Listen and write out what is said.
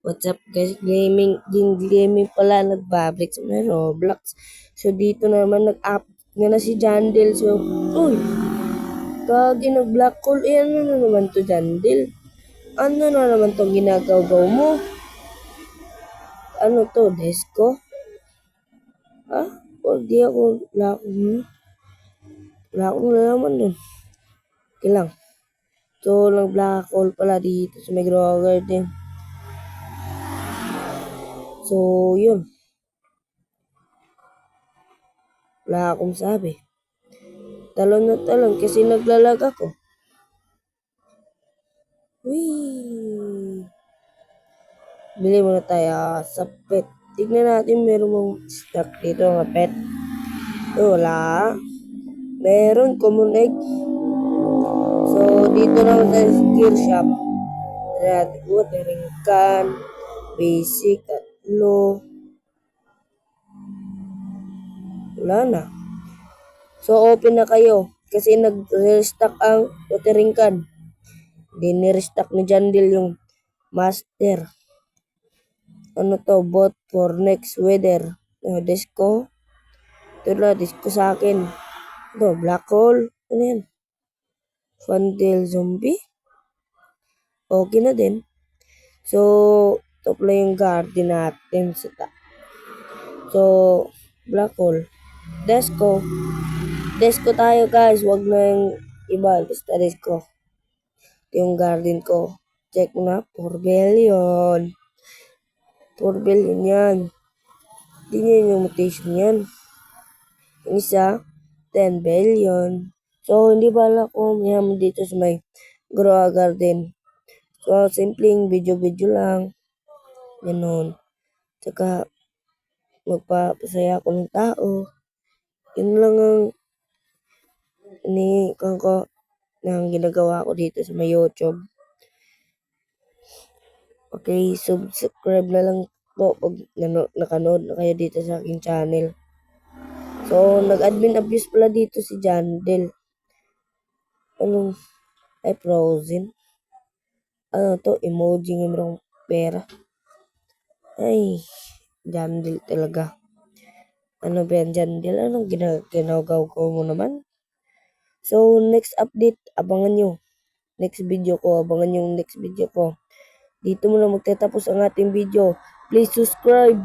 What's up guys? Gaming pala nagbabalik sa mga Roblox. So dito naman nag-up na si Jandel. So, uy, kagi nag-black hole. Eh ano na naman to Jandel? Ano na naman to ginagaw mo? Ano to, Desko? Ha? O di ako black hole. Black hole na naman dun. Okay lang. So, nag-black hole pala dito sa may Grow Garden. So, yun. Wala akong sabi. Talon na talon kasi naglalag ako. Whee! Bili muna tayo sa pet. Tignan natin meron mong stock dito mga pet. Wala. Meron common egg. So, dito naman sa gear shop. Natin watering can, basic, tatlo. Wala na. So, open na kayo. Kasi nag-restock ang watering can. Hindi ni-restock ni Jandil yung master. Ano to? Bot for next weather. Disco. Ito na, disco sa akin. Ito, black hole. Ano yan? Fundel zombie. Okay na din. So, ito pala yung garden natin. So, black hole. Disco. Disco tayo guys. Wag na yung iba. Basta disco. Ito yung garden ko. Check mo na. 4 billion. 4 billion yan. Hindi niya yung mutation yan. Yung isa, 10 billion. So, hindi pala ko mayaman dito sa may Grow Garden. So, simpleng video-video lang. Ganun. Tsaka, magpapasaya ako ng tao. Yun lang ang ko ng ginagawa ko dito sa may YouTube. Okay, subscribe na lang po pag nakanood na kayo dito sa aking channel. So, nag-admin abuse pala dito si Jandel. Anong, ay frozen. Ano to, emoji ng merong pera. Ay, Jandel talaga. Ano ba yan, Jandel? Anong ginagaw ko mo naman? So, next update, abangan nyo. Next video ko, abangan yung next video ko. Dito muna magtatapos ang ating video. Please subscribe.